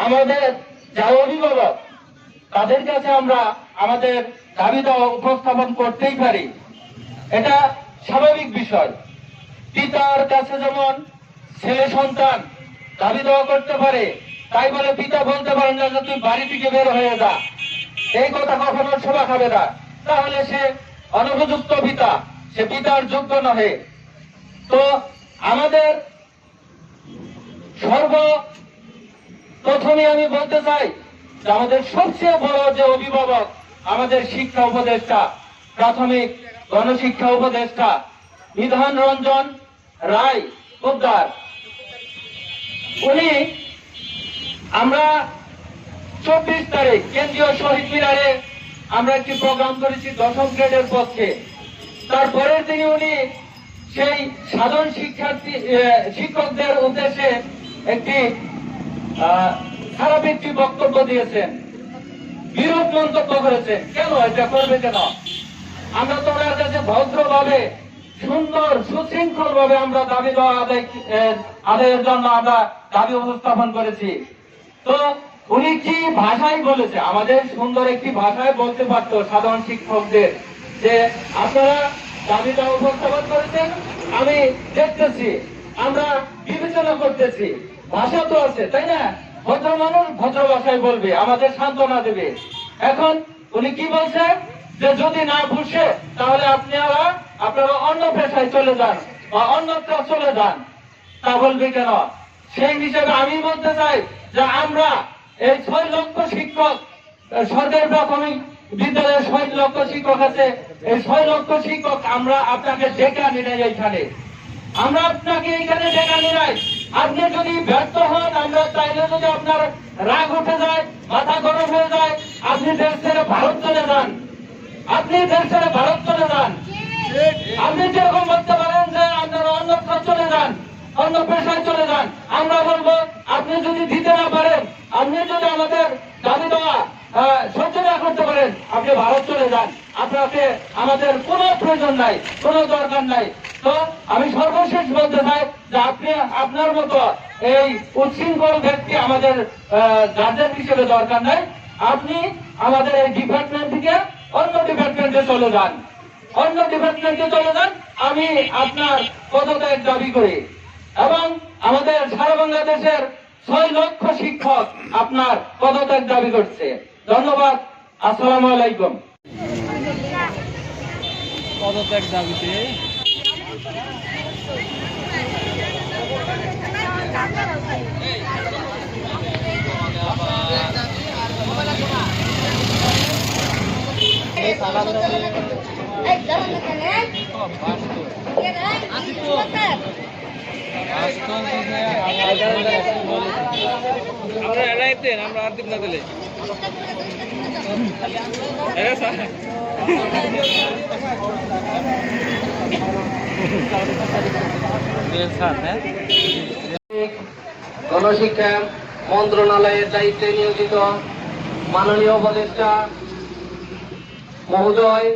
আমাদের যারা অভিভাবক তাদের কাছে আমরা আমাদের দাবি দেওয়া উপস্থাপন করতেই পারি, এটা স্বাভাবিক বিষয়। পিতার কাছে যেমন ছেলে সন্তান দাবি দেওয়া করতে পারে, তাই বলে পিতা বলতে পারেন না যে তুই বাড়ি থেকে বের হয়ে যা, এই কথা কখনো শোভা খাবে না। তাহলে সে অনুপযুক্ত পিতা, সে পিতার যোগ্য নহে। তো আমাদের সর্বপ্রথমে আমি বলতে চাই যে আমাদের সবচেয়ে বড় যে অভিভাবক, আমাদের শিক্ষা উপদেষ্টা, প্রাথমিক গণশিক্ষা উপদেষ্টা বিধান রঞ্জন রায় পোদ্দার, উনি আমরা 24 তারিখ কেন্দ্রীয় শহীদ মিনারে আমরা একটি প্রোগ্রাম করেছি 10ম গ্রেডের পক্ষে। তারপরের দিনে উনি সেই সাধারণ শিক্ষকদের উদ্দেশ্যে একটি খারাপ একটি বক্তব্য দিয়েছেন, বিরূপ মন্তব্য করেছেন। কেন এটা করবে কেন? আমরা তো ওনার কাছে ভদ্রভাবে সুন্দর সুশৃঙ্খল ভাবে আমরা দাবি দেওয়া আদায়ের জন্য আমরা দাবি উপস্থাপন করেছি। তো উনি কি ভাষায় বলেছে, আমাদের সুন্দর একটি ভাষায় বলতে পারতো সাধারণ শিক্ষকদের যে আপনারা দাবিটা উপস্থাপন করেছেন, আমি দেখতেছি, আমরা বিবেচনা করতেছি। ভাষা তো আছে, তাই না? ভদ্র মানুষ ভদ্র ভাষায় বলবে, আমাদের সান্ত্বনা দেবে। এখন উনি কি বলছে যে যদি না বুঝে তাহলে আপনারা অন্য পেশায় চলে যান বা অন্যত্র চলে যান। তা বলবে কেন? সেই হিসেবে আমি বলতে চাই যে আমরা এই 6 লক্ষ শিক্ষক, সরকারি প্রাথমিক বিদ্যালয়ের 6 লক্ষ শিক্ষক আছে, এই 6 লক্ষ শিক্ষক আমরা আপনাকে ডেকে আনি নাই এইখানে, আমরা আপনাকে এইখানে ডেকে আনি নাই। আপনি যদি ব্যর্থ হন, আমরা চাইলে যদি আপনার রাগ উঠে যায়, মাথা গরম হয়ে যায়, আপনি দেশ ছেড়ে ভারত চলে যান, আপনি দেশ ছেড়ে ভারত চলে যান। আপনি যেরকম বলতে পারেন যে আপনারা অন্যত্র চলে যান, অন্য পেশায় চলে যান। আমরা বলবো আপনি যদি দিতে না পারেন, আপনি যদি আমাদের দাবি দেওয়া সহ্য না করতে পারেন, আপনি ভারত চলে যান, আপনাকে আমাদের কোনো প্রয়োজন নাই, কোনো দরকার নাই। তো আমি সর্বশেষ বলতে চাই যে আপনি আপনার মতো এই উচ্ছৃঙ্খল ব্যক্তি আমাদের গার্জেন হিসেবে দরকার নাই। আপনি আমাদের এই ডিপার্টমেন্ট থেকে অন্য ডিপার্টমেন্টে চলে যান, অন্য ডিপার্টমেন্টে চলে যান। আমি আপনার পদত্যাগ দাবি করি এবং আমাদের সারা বাংলাদেশের 6 লক্ষ শিক্ষক আপনার পদত্যাগ দাবি করছে। ধন্যবাদ। আসসালামু আলাইকুম। পদত্যাগ দাবিতে আমরা লাইভ দেন, আমরা আর দিব না দিলে গণশিক্ষা মন্ত্রণালয়ের দায়িত্বে নিয়োজিত মাননীয় উপদেষ্টা মহোদয়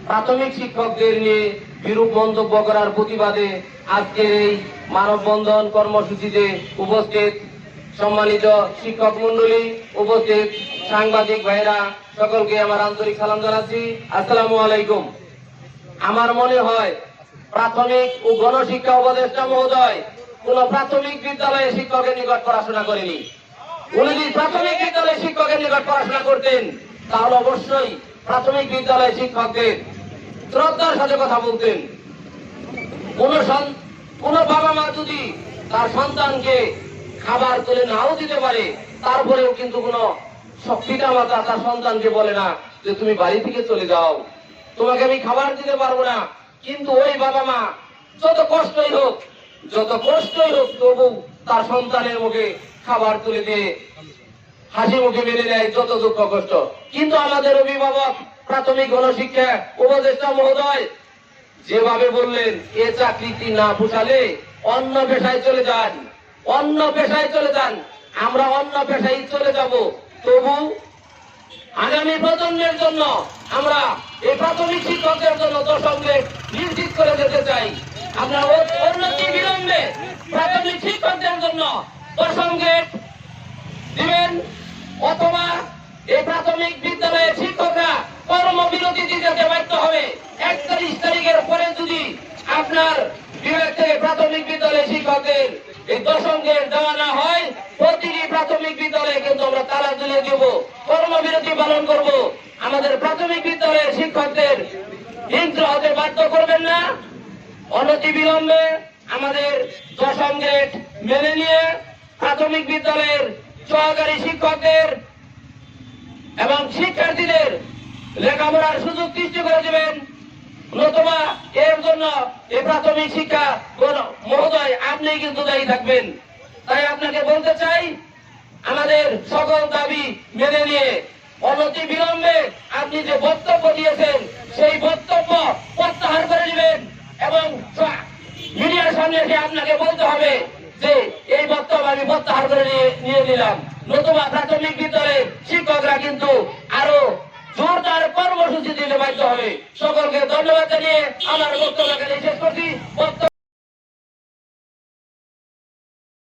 প্রাথমিক শিক্ষকদের নিয়ে বিরূপ মন্তব্য করার প্রতিবাদে আজকের এই মানববন্ধন কর্মসূচিতে উপস্থিত সম্মানিত শিক্ষক মন্ডলী, উপস্থিত সাংবাদিক ভাইরা, সকলকে আমার আন্তরিক সালাম জানাচ্ছি। আসসালামু আলাইকুম। আমার মনে হয় প্রাথমিক ও গণশিক্ষা উপদেষ্টা মহোদয় কোন প্রাথমিক বিদ্যালয়ে শিক্ষকের নিকট পড়াশোনা করেনি। উনি যদি প্রাথমিক বিদ্যালয়ে শিক্ষকের নিকট পড়াশোনা করতেন তাহলে অবশ্যই প্রাথমিক বিদ্যালয়ের শিক্ষকদের শ্রদ্ধার সাথে কথা বলতেন। কোন বাবা মা যদি তার সন্তানকে খাবার তুলে নাও দিতে পারে, তারপরেও কিন্তু কোন পিতা মাতা তার সন্তানকে বলে না যে তুমি বাড়ি থেকে চলে যাও, তোমাকে আমি খাবার দিতে পারবো না। কিন্তু ওই বাবা মা যত কষ্টই হোক তবু তার সন্তানের মুখে খাবার তুলে দিয়ে হাসি মুখে মেনে নেয় যত দুঃখ কষ্ট। কিন্তু আমাদের অভিভাবক প্রাথমিক গণশিক্ষা উপদেষ্টা মহোদয় যেভাবে বললেন, এ চাকরিটি না পোষালে অন্য পেশায় চলে যান, অন্য পেশায় চলে যান। আমরা অন্য পেশায় চলে যাব, তবু আগামী প্রজন্মের জন্য আমরা এই প্রাথমিক শিক্ষকদের জন্য 10ম গ্রেড নিশ্চিত করে যেতে চাই। আমরা অন্যতি বিলম্বে প্রাথমিক শিক্ষকদের জন্য 10ম গ্রেড অব্যাহতি দিতে বাধ্য হবে। 31 তারিখের পরে যদি আপনার বিভাগ থেকে প্রাথমিক বিদ্যালয় শিক্ষকদের এই দশম গ্রেড দেওয়া না হয়, প্রতিটি প্রাথমিক বিদ্যালয়ে কিন্তু আমরা তালা ঝুলিয়ে দেব, কর্মবিরতি পালন করব। আমাদের প্রাথমিক বিদ্যালয়ের শিক্ষকদের হিংস্র হতে বাধ্য করবেন না। অনতি বিলম্বে আমাদের দশম গ্রেড মেনে নিয়ে প্রাথমিক বিদ্যালয়ের সহকারী শিক্ষকদের এবং শিক্ষার্থীদের লেখাপড়ার সুযোগ সৃষ্টি করে দেবেন। নতুবা এর জন্য এই প্রাথমিক শিক্ষা মহোদয় আপনি কিন্তু দায়ী থাকবেন। তাই আপনাকে বলতে চাই, আমাদের সকল দাবি মেনে নিয়ে অনতি বিলম্বে আপনি যে বক্তব্য দিয়েছেন সেই বক্তব্য প্রত্যাহার করে নেবেন এবং মিডিয়ার সামনে এসে আপনাকে বলতে হবে যে এই বক্তব্য আমি প্রত্যাহার করে নিয়ে নিলাম। নতুবা প্রাথমিক বিদ্যালয়ের শিক্ষকরা কিন্তু আরো জোরদার কর্মসূচি দিতে বাধ্য হবে। সকলকে ধন্যবাদ জানিয়ে আমার বক্তব্য এখানে শেষ করছি।